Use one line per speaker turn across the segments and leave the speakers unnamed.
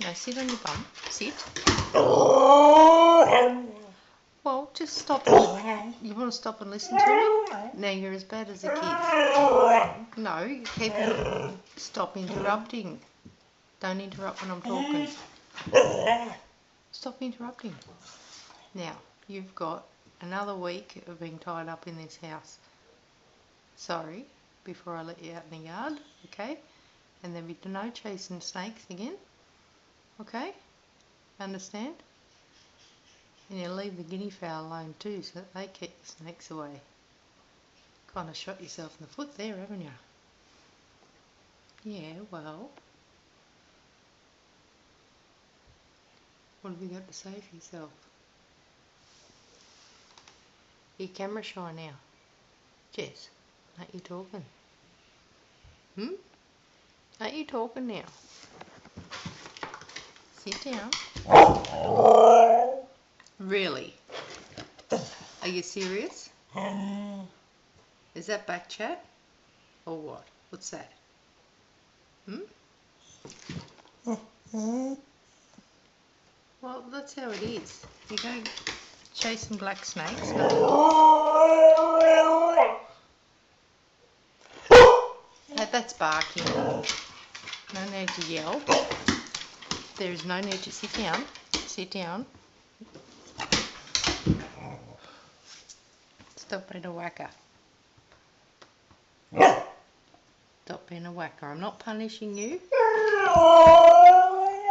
No, sit on your bum. Sit. Well, just stop. You want to stop and listen to me? Now you're as bad as a kid. No, you keep. Stop interrupting. Don't interrupt when I'm talking. Stop interrupting. Now, you've got another week of being tied up in this house. Sorry, before I let you out in the yard, okay? And there'll be no chasing snakes again, okay? Understand? And you leave the guinea fowl alone too, so that they keep the snakes away. Kind of shot yourself in the foot there, haven't you? Yeah, well. What have you got to say for yourself? Your camera shy now. Jess, aren't you talking? Aren't you talking now? Sit down. Really? Are you serious? Is that back chat? Or what? What's that? Well, that's how it is. You go chasing black snakes. That's barking. No need to yell. There is no need to sit down. Sit down. Stop being a whacker. Stop being a whacker. I'm not punishing you.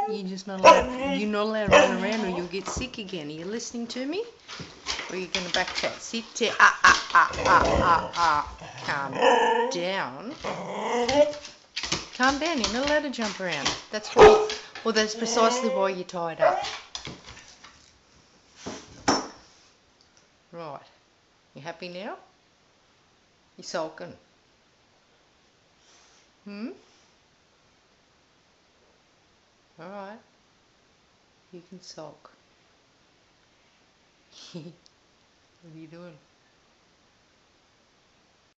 You're just not allowed. You're not allowed to run around, or you'll get sick again. Are you listening to me? Or are you going to back chat? Sit down. Calm down. Calm down. You're not allowed to jump around. That's why. Well, that's precisely why you're tied up. Right. You happy now? You sulking? Alright. You can sulk. What are you doing?